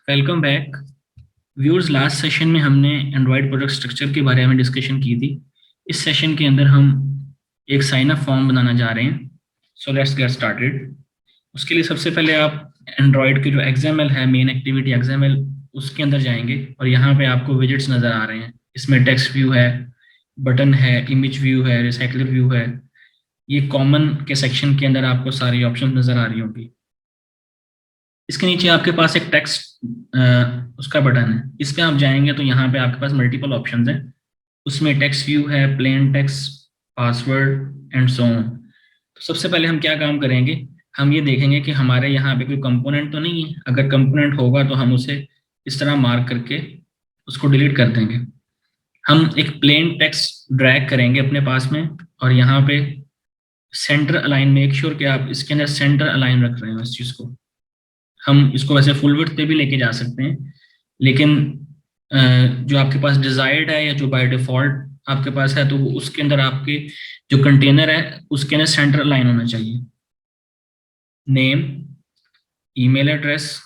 Welcome back viewers. Last session में हमने Android product structure के बारे में डिस्कशन की थी। इस सेशन के अंदर हम एक साइन अप फॉर्म बनाना जा रहे हैं। So let's get started. उसके लिए सबसे पहले आप एंड्रॉयड के जो एक्सएमएल है, मेन एक्टिविटी एक्सएमएल, उसके अंदर जाएंगे और यहाँ पे आपको विजेट्स नज़र आ रहे हैं। इसमें टेक्स्ट व्यू है, बटन है, इमेज व्यू है, रिसाइकलर व्यू है। ये कॉमन के सेक्शन के अंदर आपको सारी ऑप्शन नज़र आ रही होंगी। इसके नीचे आपके पास एक टेक्स्ट उसका बटन है। इस पे आप जाएंगे तो यहाँ पे आपके पास मल्टीपल ऑप्शंस हैं। उसमें टेक्स्ट व्यू है, plain text, password and so on. तो सबसे पहले हम क्या काम करेंगे, हम ये देखेंगे कि हमारे यहाँ पे कोई कंपोनेंट तो नहीं है। अगर कंपोनेंट होगा तो हम उसे इस तरह मार्क करके उसको डिलीट कर देंगे। हम एक प्लेन टेक्स्ट ड्रैग करेंगे अपने पास में और यहाँ पे सेंटर अलाइन, मेक श्योर कि आप इसके अंदर सेंटर अलाइन रख रहे हो इस चीज़ को। हम इसको वैसे फुल विड्थ पे भी लेके जा सकते हैं, लेकिन जो आपके पास डिजायर्ड है या जो बाय डिफॉल्ट आपके पास है तो वो उसके अंदर आपके जो कंटेनर है उसके अंदर सेंटर लाइन होना चाहिए। नेम, ईमेल एड्रेस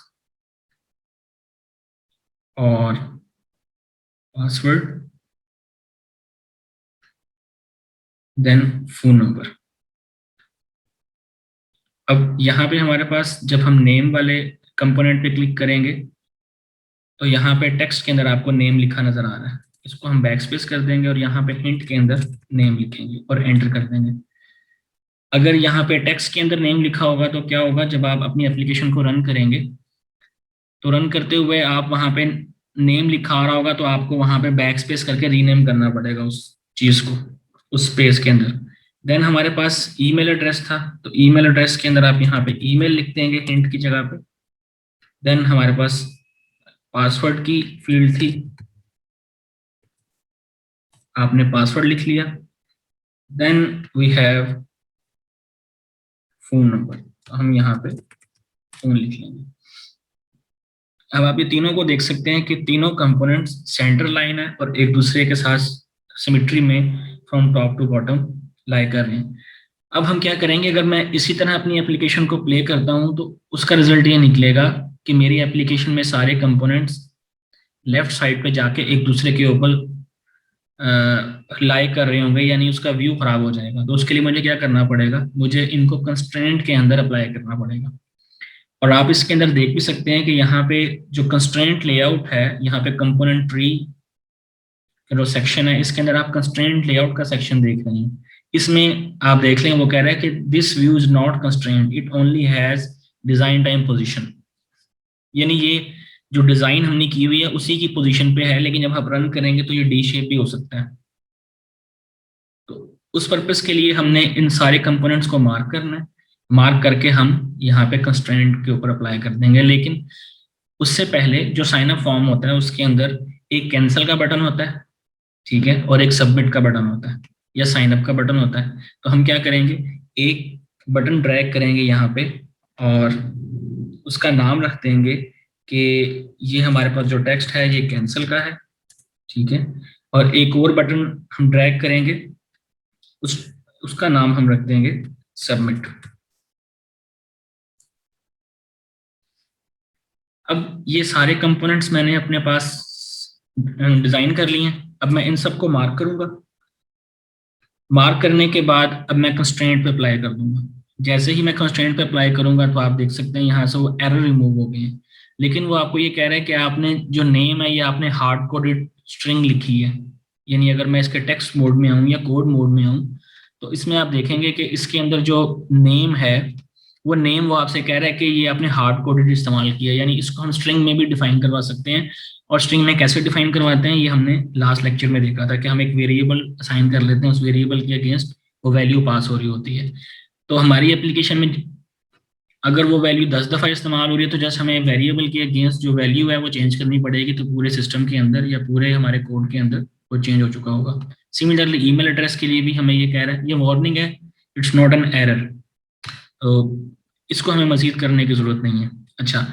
और पासवर्ड, देन फोन नंबर। अब यहाँ पे हमारे पास जब हम नेम वाले कंपोनेंट पे क्लिक करेंगे तो यहाँ पे टेक्स्ट के अंदर आपको नेम लिखा नजर आ रहा है। इसको हम बैक स्पेस कर देंगे और यहाँ पे हिंट के अंदर नेम लिखेंगे और एंटर कर देंगे। अगर यहाँ पे टेक्स्ट के अंदर नेम लिखा होगा तो क्या होगा, जब आप अपनी एप्लीकेशन को रन करेंगे तो रन करते हुए आप वहाँ पे नेम लिखा आ रहा होगा तो आपको वहाँ पे बैक स्पेस करके रीनेम करना पड़ेगा उस चीज़ को उस स्पेस के अंदर। देन हमारे पास ईमेल एड्रेस था, तो ईमेल एड्रेस के अंदर आप यहाँ पे ईमेल लिख देंगे हिंट की जगह पे। देन हमारे पास पासवर्ड की फील्ड थी, आपने पासवर्ड लिख लिया। Then we have phone number, तो हम यहाँ पे फोन लिख लेंगे। अब आप ये तीनों को देख सकते हैं कि तीनों कंपोनेंट्स सेंटर लाइन है और एक दूसरे के साथ सिमिट्री में फ्रॉम टॉप टू बॉटम लाई कर रहे हैं। अब हम क्या करेंगे, अगर मैं इसी तरह अपनी एप्लीकेशन को प्ले करता हूं तो उसका रिजल्ट ये निकलेगा कि मेरी एप्लीकेशन में सारे कंपोनेंट्स लेफ्ट साइड पे जाके एक दूसरे के ऊपर लाई कर रहे होंगे, यानी उसका व्यू खराब हो जाएगा। तो उसके लिए मुझे क्या करना पड़ेगा, मुझे इनको कंस्ट्रेंट के अंदर अप्लाई करना पड़ेगा। और आप इसके अंदर देख भी सकते हैं कि यहाँ पे जो कंस्ट्रेंट लेआउट है, यहाँ पे कंपोनेंट ट्री जो सेक्शन है इसके अंदर आप कंस्ट्रेंट लेआउट का सेक्शन देख रहे हैं। इसमें आप देख लें वो कह रहा है कि this view is not constraint, it only has design time position. यानी ये जो डिजाइन हमने की हुई है उसी की पोजीशन पे है, लेकिन जब आप रन करेंगे तो ये डी शेप भी हो सकता है। तो उस पर्पस के लिए हमने इन सारे कंपोनेंट्स को मार्क करना है। मार्क करके हम यहाँ पे कंस्ट्रेंट के ऊपर अप्लाई कर देंगे। लेकिन उससे पहले जो साइन अप फॉर्म होता है उसके अंदर एक कैंसिल का बटन होता है, ठीक है, और एक सबमिट का बटन होता है या साइन अप का बटन होता है। तो हम क्या करेंगे, एक बटन ड्रैग करेंगे यहाँ पे और उसका नाम रख देंगे कि ये हमारे पास जो टेक्स्ट है ये कैंसिल का है, ठीक है। और एक और बटन हम ड्रैग करेंगे, उस उसका नाम हम रख देंगे सबमिट। अब ये सारे कंपोनेंट्स मैंने अपने पास डिजाइन कर लिए हैं। अब मैं इन सबको मार्क करूंगा। मार्क करने के बाद अब मैं कंस्ट्रेंट पे अप्लाई कर दूंगा। जैसे ही मैं कंस्ट्रेंट पे अप्लाई करूंगा तो आप देख सकते हैं यहाँ से वो एरर रिमूव हो गए हैं। लेकिन वो आपको ये कह रहा है कि आपने जो नेम है ये आपने हार्ड कोडेड स्ट्रिंग लिखी है। यानी अगर मैं इसके टेक्स्ट मोड में आऊँ या कोड मोड में आऊँ तो इसमें आप देखेंगे कि इसके अंदर जो नेम है वो नेम वो आपसे कह रहा है कि ये आपने हार्ड कोडेड इस्तेमाल किया। यानी इसको हम स्ट्रिंग में भी डिफाइन करवा सकते हैं। और स्ट्रिंग में कैसे डिफाइन करवाते हैं ये हमने लास्ट लेक्चर में देखा था कि हम एक वेरिएबल असाइन कर लेते हैं, उस वेरिएबल के अगेंस्ट वो वैल्यू पास हो रही होती है। तो हमारी एप्लीकेशन में अगर वो वैल्यू 10 दफ़ा इस्तेमाल हो रही है तो जस्ट हमें वेरिएबल के अगेंस्ट जो वैल्यू है वो चेंज करनी पड़ेगी, तो पूरे सिस्टम के अंदर या पूरे हमारे कोड के अंदर वो चेंज हो चुका होगा। सिमिलरली ईमेल एड्रेस के लिए भी हमें ये कह रहा है, ये वार्निंग है, इट्स नॉट एन एरर। तो इसको हमें मजीद करने की जरूरत नहीं है। अच्छा,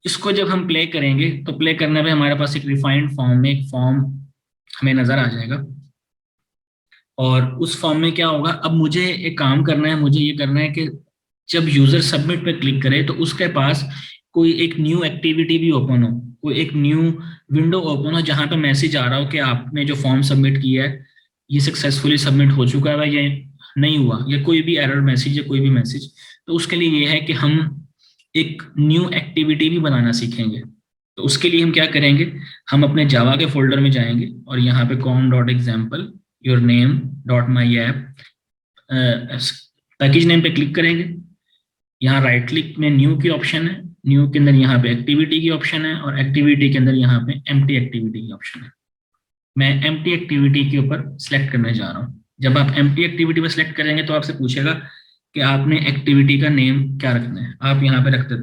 इसको जब हम प्ले करेंगे तो प्ले करने में हमारे पास एक रिफाइंड फॉर्म में एक फॉर्म हमें नजर आ जाएगा। और उस फॉर्म में क्या होगा, अब मुझे एक काम करना है, मुझे ये करना है कि जब यूजर सबमिट पे क्लिक करे तो उसके पास कोई एक न्यू एक्टिविटी भी ओपन हो, कोई एक न्यू विंडो ओपन हो जहाँ पे मैसेज आ रहा हो कि आपने जो फॉर्म सबमिट किया है ये सक्सेसफुली सबमिट हो चुका है या नहीं हुआ, या कोई भी एरर मैसेज या कोई भी मैसेज, तो उसके लिए ये है कि हम एक न्यू एक्टिविटी भी बनाना सीखेंगे। तो उसके लिए हम क्या करेंगे, हम अपने जावा के फोल्डर में जाएंगे और यहाँ पे com.example your name dot my app package name पे क्लिक करेंगे। यहाँ राइट क्लिक में न्यू की ऑप्शन है, न्यू के अंदर यहाँ पे एक्टिविटी की ऑप्शन है और एक्टिविटी के अंदर यहाँ पे एम्प्टी एक्टिविटी की ऑप्शन है। मैं एम्प्टी एक्टिविटी के ऊपर सेलेक्ट करने जा रहा हूँ। जब आप एम्प्टी एक्टिविटी पर सेलेक्ट करेंगे तो आपसे पूछेगा कि आपने एक्टिविटी का नेम क्या रखना है। आप यहाँ पे रखते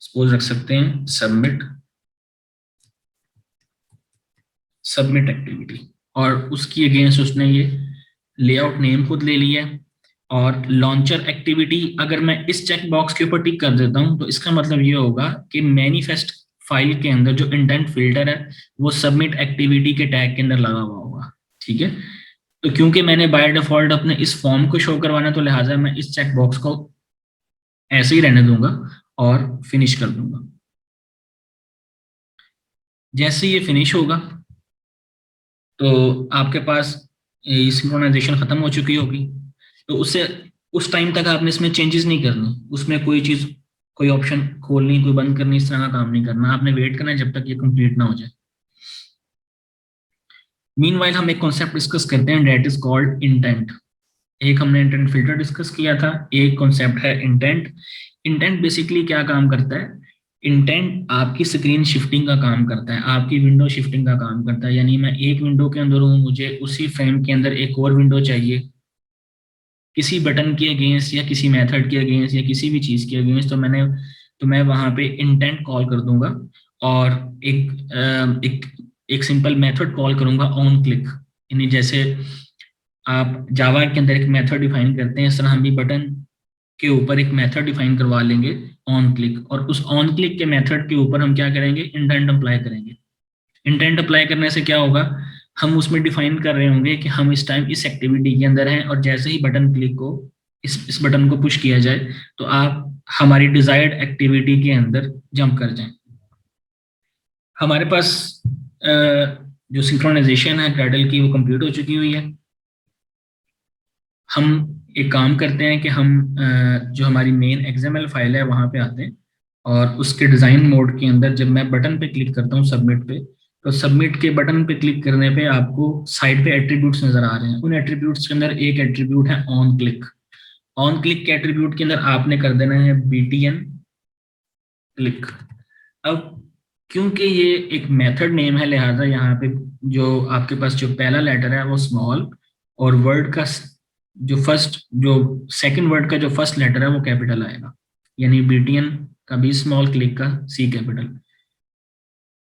सपोज रख सकते हैं सबमिट एक्टिविटी, और उसकी अगेंस्ट उसने ये लेआउट नेम खुद ले लिया है। और लॉन्चर एक्टिविटी अगर मैं इस चेक बॉक्स के ऊपर टिक कर देता हूं तो इसका मतलब ये होगा कि मैनिफेस्ट फाइल के अंदर जो इंटेंट फिल्टर है वो सबमिट एक्टिविटी के टैग के अंदर लगा हुआ होगा। ठीक है, तो क्योंकि मैंने बाय डिफॉल्ट अपने इस फॉर्म को शो करवाना तो लिहाजा मैं इस चेक बॉक्स को ऐसे ही रहने दूंगा और फिनिश कर दूंगा। जैसे ये फिनिश होगा तो आपके पास सिंक्रोनाइजेशन खत्म हो चुकी होगी। तो उससे उस टाइम तक आपने इसमें चेंजेस नहीं करनी, उसमें कोई चीज कोई ऑप्शन खोलनी कोई बंद करनी इस तरह का काम नहीं करना। आपने वेट करना है जब तक ये कंप्लीट ना हो जाए। मीनवाइल हम एक कॉन्सेप्ट डिस्कस करते हैं दैट इज कॉल्ड इंटेंट। एक हमने इंटेंट फिल्टर डिस्कस किया था, एक कॉन्सेप्ट है इंटेंट। इंटेंट बेसिकली क्या काम करता है, इंटेंट आपकी स्क्रीन शिफ्टिंग का काम करता है, आपकी विंडो शिफ्टिंग का काम करता है। यानी मैं एक विंडो के अंदर हूँ, मुझे उसी फ्रेम के अंदर एक और विंडो चाहिए किसी बटन के अगेंस्ट या किसी मेथड के अगेंस्ट या किसी भी चीज के अगेंस्ट, तो मैं वहां पे इंटेंट कॉल कर दूंगा और एक सिंपल मेथड कॉल करूंगा ऑन क्लिक। यानी जैसे आप जावा के अंदर एक मेथड डिफाइन करते हैं, इस तरह हम भी बटन के ऊपर एक मेथड डिफाइन करवा लेंगे ऑन क्लिक, और उस ऑन क्लिक के मेथड के ऊपर हम क्या करेंगे, इंटेंट अप्लाई करेंगे। इंटेंट अप्लाई करने से क्या होगा, हम उसमें डिफाइन कर रहे होंगे कि हम इस टाइम इस एक्टिविटी के अंदर हैं और जैसे ही बटन क्लिक को इस बटन को पुश किया जाए तो आप हमारी डिजायर्ड एक्टिविटी के अंदर जंप कर जाएं। हमारे पास जो सिंक्रोनाइजेशन है ग्रेडल की वो कंप्लीट हो चुकी हुई है। हम एक काम करते हैं कि हम जो हमारी मेन एक्सएमएल फाइल है वहां पे आते हैं और उसके डिजाइन मोड के अंदर जब मैं बटन पे क्लिक करता हूँ सबमिट पे, तो सबमिट के बटन पे क्लिक करने पे आपको साइड पे एट्रीब्यूट्स नजर आ रहे हैं। उन एट्रीब्यूट्स के अंदर एक एट्रीब्यूट है ऑन क्लिक। ऑन क्लिक के एट्रीब्यूट के अंदर आपने कर देना है बीटीएन क्लिक। अब क्योंकि ये एक मेथड नेम है लिहाजा यहाँ पे जो आपके पास जो पहला लेटर है वो स्मॉल और वर्ड का जो सेकंड वर्ड का जो फर्स्ट लेटर है वो कैपिटल आएगा। यानी बीटीएन का बी स्मॉल, क्लिक का सी कैपिटल।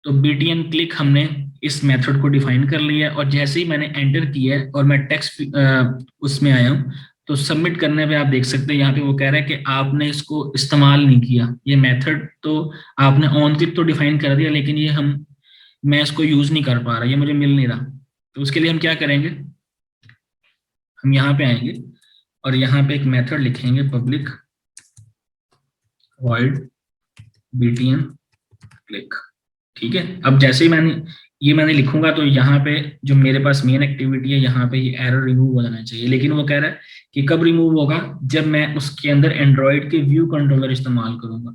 तो बीटीएन क्लिक हमने इस मेथड को डिफाइन कर लिया और जैसे ही मैंने एंटर किया है और मैं टेक्स्ट उसमें आया हूँ तो सबमिट करने पे आप देख सकते हैं यहाँ पे वो कह रहा है कि आपने इसको इस्तेमाल नहीं किया। ये मेथड तो आपने ऑन क्लिक तो डिफाइन कर दिया लेकिन ये मैं इसको यूज नहीं कर पा रहा, ये मुझे मिल नहीं रहा। तो उसके लिए हम क्या करेंगे, हम यहाँ पे आएंगे और यहाँ पे एक मेथड लिखेंगे पब्लिक वॉइड बीटीएन क्लिक। ठीक है, अब जैसे ही मैंने लिखूंगा तो यहाँ पे जो मेरे पास मेन एक्टिविटी है यहाँ पे ये एरर रिमूव हो जाना चाहिए। लेकिन वो कह रहा है कि कब रिमूव होगा, जब मैं उसके अंदर एंड्रॉयड के व्यू कंट्रोलर इस्तेमाल करूंगा।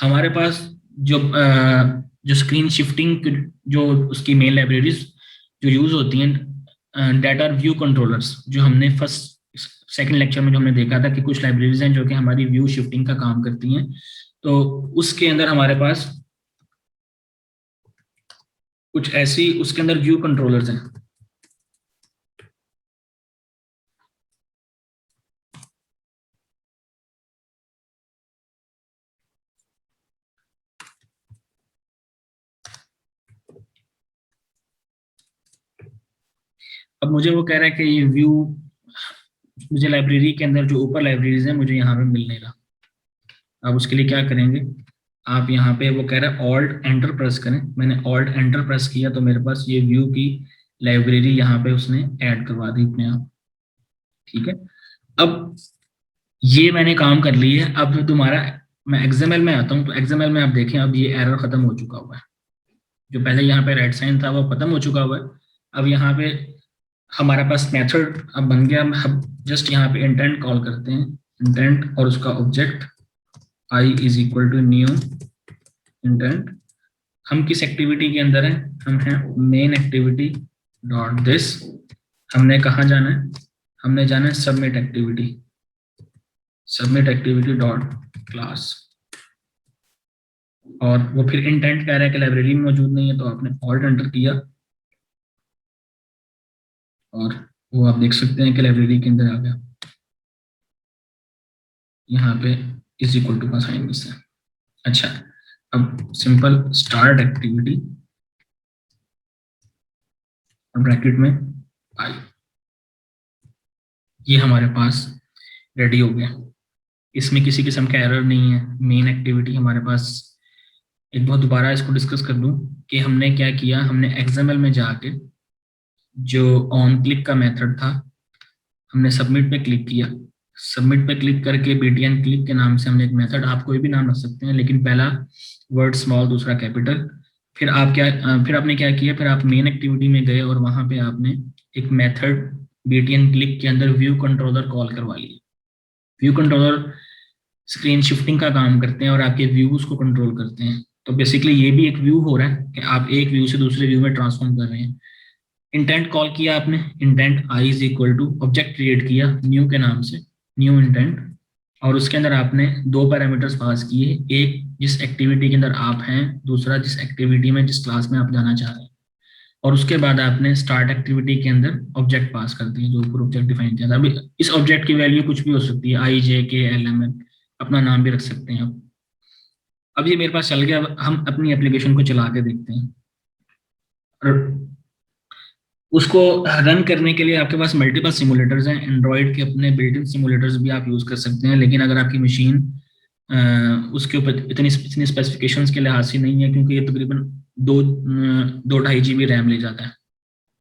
हमारे पास जो स्क्रीन शिफ्टिंग जो उसकी मेन लाइब्रेरीज जो यूज होती हैं डेटा व्यू कंट्रोलर्स, जो हमने फर्स्ट सेकंड लेक्चर में जो हमने देखा था कि कुछ लाइब्रेरीज हैं जो कि हमारी व्यू शिफ्टिंग का काम करती हैं। तो उसके अंदर हमारे पास कुछ ऐसी उसके अंदर व्यू कंट्रोलर्स हैं। अब मुझे वो कह रहा है कि ये व्यू मुझे लाइब्रेरी के अंदर जो ऊपर लाइब्रेरीज हैं मुझे यहाँ पे मिल नहीं रहा। अब उसके लिए क्या करेंगे, आप यहाँ पे वो कह रहा है ऑल्ट एंटर प्रेस करें। मैंने ऑल्ट एंटर प्रेस किया तो मेरे पास ये व्यू की लाइब्रेरी यहाँ पे उसने ऐड करवा दी अपने आप। ठीक है, अब ये मैंने काम कर ली है। अब तुम्हारा मैं XML में आता हूँ, तो XML में आप देखें अब ये एरर खत्म हो चुका हुआ है। जो पहले यहाँ पे रेड साइन था वो खत्म हो चुका हुआ है। अब यहाँ पे हमारे पास मेथड अब बन गया। हम जस्ट यहाँ पे इंटेंट कॉल करते हैं, इंटेंट और उसका object i is equal to new intent. हम किस एक्टिविटी के अंदर हैं? हम हैं मेन एक्टिविटी डॉट दिस। हमने कहाँ जाना है? हमने जाना है submit activity, submit activity dot class. और वो फिर इंटेंट कह रहा है कि लाइब्रेरी में मौजूद नहीं है, तो आपने ऑल्ट एंटर किया और वो आप देख सकते हैं कि लाइब्रेरी के अंदर आ गया। यहाँ पे इज इक्वल टू का साइन मिस है। अच्छा, अब सिंपल स्टार्ट एक्टिविटी और ब्रैकेट में आई, ये हमारे पास रेडी हो गया। इसमें किसी किस्म का एरर नहीं है। मेन एक्टिविटी हमारे पास, एक बार दोबारा इसको डिस्कस कर दूं कि हमने क्या किया। हमने XML में जाके जो ऑन क्लिक का मेथड था, हमने सबमिट पे क्लिक किया। सबमिट पे क्लिक करके BTN क्लिक के नाम से हमने एक मेथड, आप कोई भी नाम रख सकते हैं, लेकिन पहला वर्ड स्मॉल दूसरा कैपिटल। फिर आपने क्या किया, फिर आप मेन एक्टिविटी में गए और वहां पे आपने एक मेथड BTN क्लिक के अंदर व्यू कंट्रोलर कॉल करवा लिया। व्यू कंट्रोलर स्क्रीन शिफ्टिंग का काम करते हैं और आपके व्यूज को कंट्रोल करते हैं। तो बेसिकली ये भी एक व्यू हो रहा है कि आप एक व्यू से दूसरे व्यू में ट्रांसफॉर्म कर रहे हैं। इंटेंट कॉल किया आपने, intent i is equal to object create किया न्यू के नाम से, न्यू इंटेंट। और उसके अंदर आपने दो पैरामीटर्स पास किए, एक जिस एक्टिविटी के अंदर आप हैं, दूसरा जिस एक्टिविटी में जिस क्लास में आप जाना चाह रहे हैं। और उसके बाद आपने स्टार्ट एक्टिविटी के अंदर ऑब्जेक्ट पास कर दिए, जो ऊपर ऑब्जेक्ट डिफाइन किया था। अभी इस ऑब्जेक्ट की वैल्यू कुछ भी हो सकती है, IJKLMN, अपना नाम भी रख सकते हैं आप। अब ये मेरे पास चल गया। अब हम अपनी एप्लीकेशन को चला के देखते हैं। और उसको रन करने के लिए आपके पास मल्टीपल सिमुलेटर्स हैं। एंड्रॉयड के अपने बिल्ट इन सिमुलेटर्स भी आप यूज़ कर सकते हैं, लेकिन अगर आपकी मशीन उसके ऊपर इतनी स्पेसिफिकेशंस के लिहाज से नहीं है, क्योंकि ये तकरीबन 2-2.5 GB रैम ले जाता है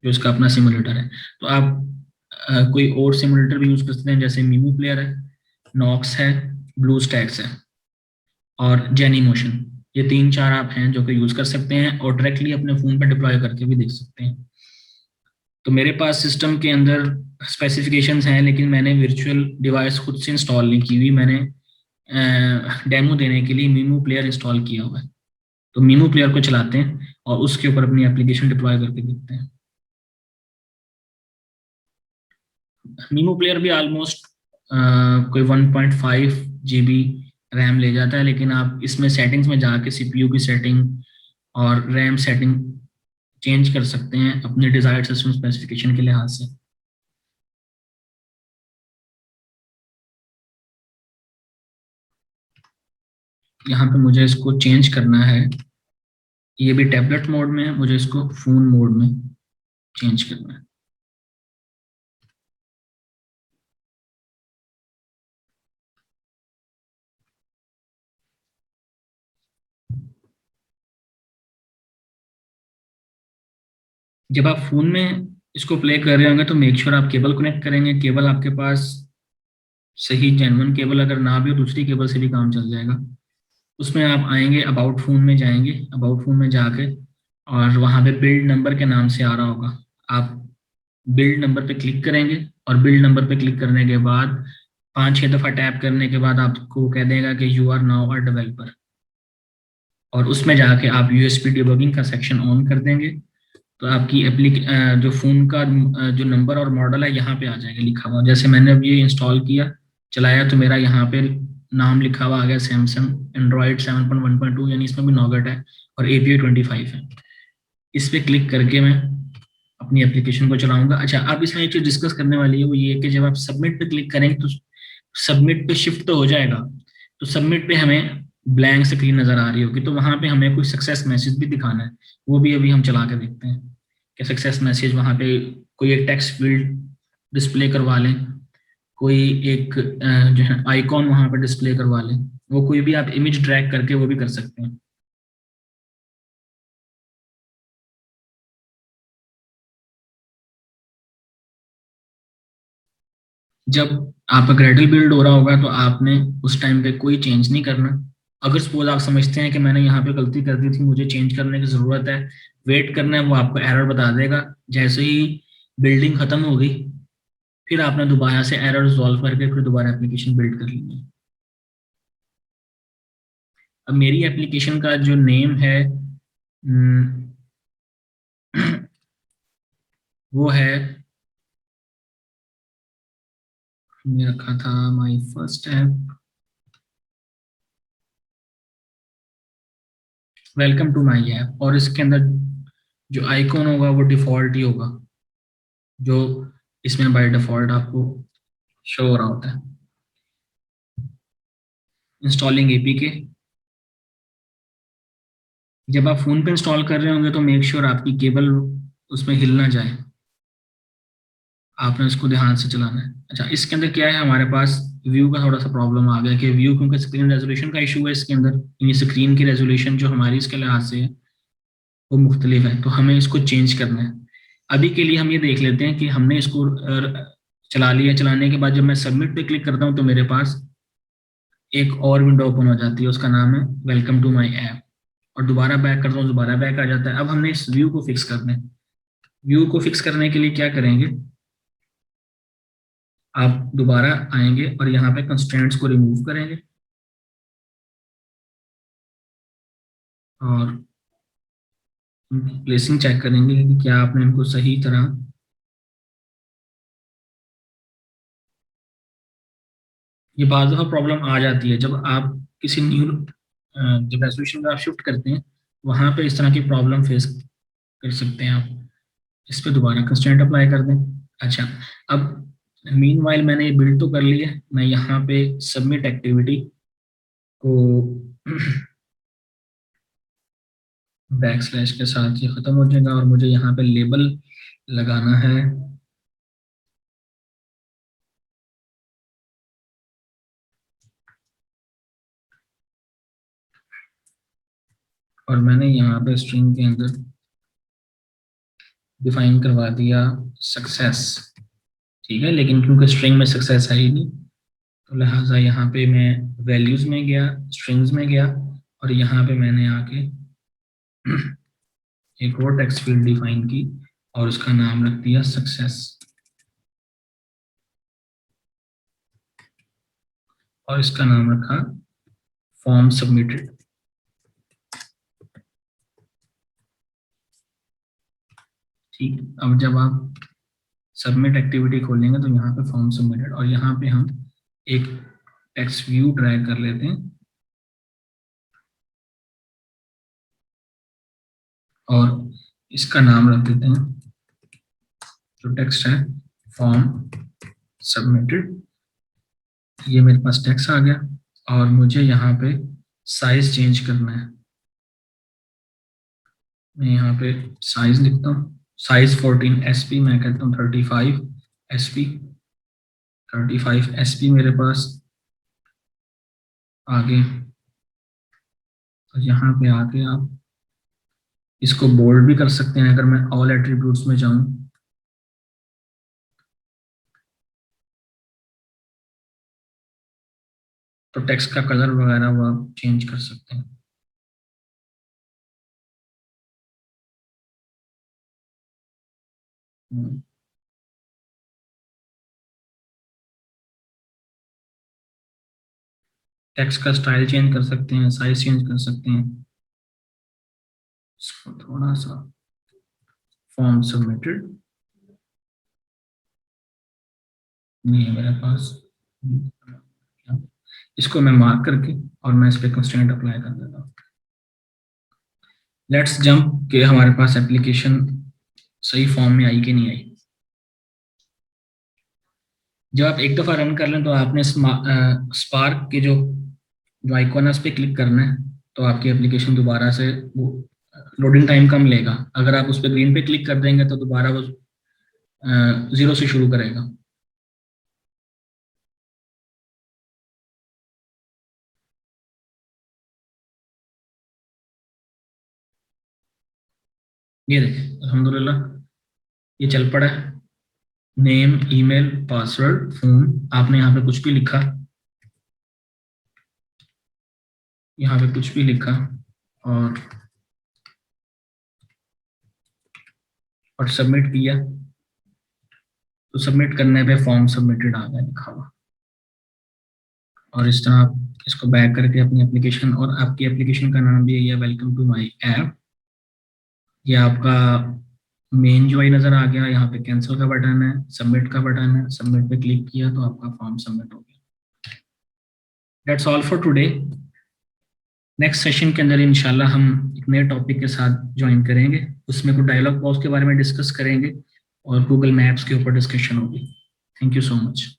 जो इसका अपना सिमुलेटर है। तो आप कोई और सिमुलेटर भी यूज़ कर सकते हैं, जैसे मीमू प्लेयर है, नॉक्स है, ब्लू स्टैक्स है और जेनी मोशन। ये 3-4 आप हैं जो कि यूज़ कर सकते हैं और डायरेक्टली अपने फ़ोन पर डिप्लॉय करके भी देख सकते हैं। तो मेरे पास सिस्टम के अंदर स्पेसिफिकेशंस हैं, लेकिन मैंने वर्चुअल डिवाइस खुद से इंस्टॉल नहीं की हुई। मैंने डेमो देने के लिए मीमू प्लेयर इंस्टॉल किया हुआ है। तो मीमू प्लेयर को चलाते हैं और उसके ऊपर अपनी एप्लीकेशन डिप्लॉय करके देखते हैं। मीमू प्लेयर भी ऑलमोस्ट कोई 1.5 GB रैम ले जाता है, लेकिन आप इसमें सेटिंग्स में जाके CPU की सेटिंग और रैम सेटिंग चेंज कर सकते हैं अपने डिजायर्ड सिस्टम स्पेसिफिकेशन के लिहाज से। यहाँ पे मुझे इसको चेंज करना है। ये भी टैबलेट मोड में है, मुझे इसको फोन मोड में चेंज करना है। जब आप फोन में इसको प्ले कर रहे होंगे तो मेक श्योर आप केबल कनेक्ट करेंगे। केबल आपके पास सही जेन्युइन केबल अगर ना भी हो, दूसरी केबल से भी काम चल जाएगा। उसमें आप आएंगे, अबाउट फोन में जाएंगे, अबाउट फोन में जाके और वहां पे बिल्ड नंबर के नाम से आ रहा होगा, आप बिल्ड नंबर पे क्लिक करेंगे। और बिल्ड नंबर पे क्लिक करने के बाद 5-6 दफा टैप करने के बाद आपको कह देगा कि you are now a developer. और उसमें जाके आप USB डिबगिंग का सेक्शन ऑन कर देंगे, तो आपकी जो फ़ोन का जो नंबर और मॉडल है यहाँ पे आ जाएगा लिखा हुआ। जैसे मैंने अब ये इंस्टॉल किया, चलाया, तो मेरा यहाँ पे नाम लिखा हुआ आ गया सैमसंग एंड्रॉयड 7.1.2, यानी इसमें भी नॉगट है और API 25 है। इस पे क्लिक करके मैं अपनी एप्लीकेशन को चलाऊंगा। अच्छा, अब इसमें एक चीज डिस्कस करने वाली है, वो ये है कि जब आप सबमिट पे क्लिक करेंगे तो सबमिट पे शिफ्ट तो हो जाएगा, तो सबमिट पे हमें ब्लैंक स्क्रीन नजर आ रही होगी, तो वहां पे हमें कोई सक्सेस मैसेज भी दिखाना है। वो भी अभी हम चला के देखते हैं कि सक्सेस मैसेज वहां पे कोई एक टेक्स्ट फील्ड डिस्प्ले करवा लें, कोई एक जो है आइकॉन वहां पर डिस्प्ले करवा लें, वो कोई भी आप इमेज ड्रैग करके वो भी कर सकते हैं। जब आपका ग्रेडल बिल्ड हो रहा होगा तो आपने उस टाइम पे कोई चेंज नहीं करना। अगर सपोज आप समझते हैं कि मैंने यहाँ पे गलती कर दी थी, मुझे चेंज करने की ज़रूरत है, वेट करना है, वो आपको एरर बता देगा। जैसे ही बिल्डिंग खत्म होगी, फिर आपने दोबारा से एरर रिजॉल्व करके फिर दोबारा एप्लीकेशन बिल्ड कर लेनी है। अब मेरी एप्लीकेशन का जो नेम है वो है, हमने रखा था my first app, welcome to my app. और इसके अंदर जो आइकॉन होगा वो डिफॉल्ट ही होगा, जो इसमें बाय डिफॉल्ट आपको शो हो रहा होता है। इंस्टॉलिंग एपीके, जब आप फोन पे इंस्टॉल कर रहे होंगे तो मेक श्योर आपकी केबल उसमें हिल ना जाए, आपने उसको ध्यान से चलाना है। अच्छा, इसके अंदर क्या है, हमारे पास व्यू का थोड़ा सा प्रॉब्लम आ गया कि व्यू, क्योंकि स्क्रीन रेजोल्यूशन का इशू है इसके अंदर, यानी स्क्रीन की रेजोल्यूशन जो हमारी इसके लिहाज से है वो मुख्तलिफ है, तो हमें इसको चेंज करना है। अभी के लिए हम ये देख लेते हैं कि हमने इसको चला लिया। चलाने के बाद जब मैं सबमिट पे क्लिक करता हूँ तो मेरे पास एक और विंडो ओपन हो जाती है, उसका नाम है वेलकम टू माई ऐप। और दोबारा बैक करता हूँ, दोबारा बैक आ जाता है। अब हमने इस व्यू को फिक्स करना है। व्यू को फिक्स करने के लिए क्या करेंगे, आप दोबारा आएंगे और यहाँ पे कंस्ट्रेंट्स को रिमूव करेंगे और प्लेसिंग चेक करेंगे कि क्या आपने इनको सही तरह, ये बाद दफा प्रॉब्लम आ जाती है जब आप किसी न्यू जब रेजोल्यूशन में आप शिफ्ट करते हैं, वहां पे इस तरह की प्रॉब्लम फेस कर सकते हैं आप। इस पे दोबारा कंस्ट्रेंट अप्लाई कर दें। अच्छा, अब मीनवाइल मैंने ये बिल्ड तो कर लिया है, मैं यहाँ पे सबमिट एक्टिविटी को बैक स्लैश के साथ ये खत्म हो जाएगा और मुझे यहाँ पे लेबल लगाना है। और मैंने यहाँ पे स्ट्रिंग के अंदर डिफाइन करवा दिया सक्सेस। ठीक है, लेकिन क्योंकि स्ट्रिंग में सक्सेस है ही नहीं, तो लिहाजा यहाँ पे मैं वैल्यूज में गया, स्ट्रिंग्स में गया, और यहाँ पे मैंने आके एक और टेक्स्ट फील्ड डिफाइन की और उसका नाम रख दिया सक्सेस, और इसका नाम रखा फॉर्म सबमिटेड। ठीक, अब जब आप सबमिट एक्टिविटी खोलेंगे तो यहाँ पे फॉर्म सबमिटेड, और यहाँ पे हम एक टेक्स्ट व्यू ड्रैग कर लेते हैं और इसका नाम रख देते हैं, जो टेक्स्ट है, फॉर्म सबमिटेड। ये मेरे पास टेक्स्ट आ गया और मुझे यहाँ पे साइज चेंज करना है। मैं यहाँ पे साइज लिखता हूँ, साइज 14 SP, मैं कहता हूँ 35 SP। 35 SP मेरे पास आगे, तो यहाँ पे आके आप इसको बोल्ड भी कर सकते हैं। अगर मैं ऑल एट्रीब्यूट्स में जाऊँ तो टेक्स्ट का कलर वगैरह वो आप चेंज कर सकते हैं। टेक्स्ट का स्टाइल चेंज कर सकते हैं, साइज चेंज कर सकते हैं। इसको थोड़ा सा फॉर्म सबमिटेड नहीं है मेरे पास, इसको मैं मार्क करके और मैं इस पर कंस्ट्रेंट अप्लाई कर देता हूँ। लेट्स जंप के हमारे पास एप्लीकेशन सही फॉर्म में आई कि नहीं आई। जब आप एक दफ़ा रन कर लें तो आपने स्पार्क के जो आइकॉन है उस पर क्लिक करना है, तो आपकी एप्लीकेशन दोबारा से वो लोडिंग टाइम कम लेगा। अगर आप उस पर ग्रीन पे क्लिक कर देंगे तो दोबारा वो जीरो से शुरू करेगा। ये देखें, अल्हम्दुलिल्लाह ये चल पड़ा है। नेम, ईमेल, पासवर्ड, फोन, आपने यहाँ पे कुछ भी लिखा, यहाँ पे कुछ भी लिखा और सबमिट किया, तो सबमिट करने पे फॉर्म सबमिटेड आ गया लिखा हुआ। और इस तरह आप इसको बैक करके अपनी एप्लीकेशन, और आपकी एप्लीकेशन का नाम भी यही है, वेलकम टू माय ऐप। ये आपका मेन जो आई नज़र आ गया, यहाँ पे कैंसिल का बटन है, सबमिट का बटन है, सबमिट पे क्लिक किया तो आपका फॉर्म सबमिट हो गया। That's all for today. Next session के अंदर इंशाल्लाह हम एक नए टॉपिक के साथ ज्वाइन करेंगे, उसमें कुछ डायलॉग बॉक्स के बारे में डिस्कस करेंगे और गूगल मैप्स के ऊपर डिस्कशन होगी। Thank you so much.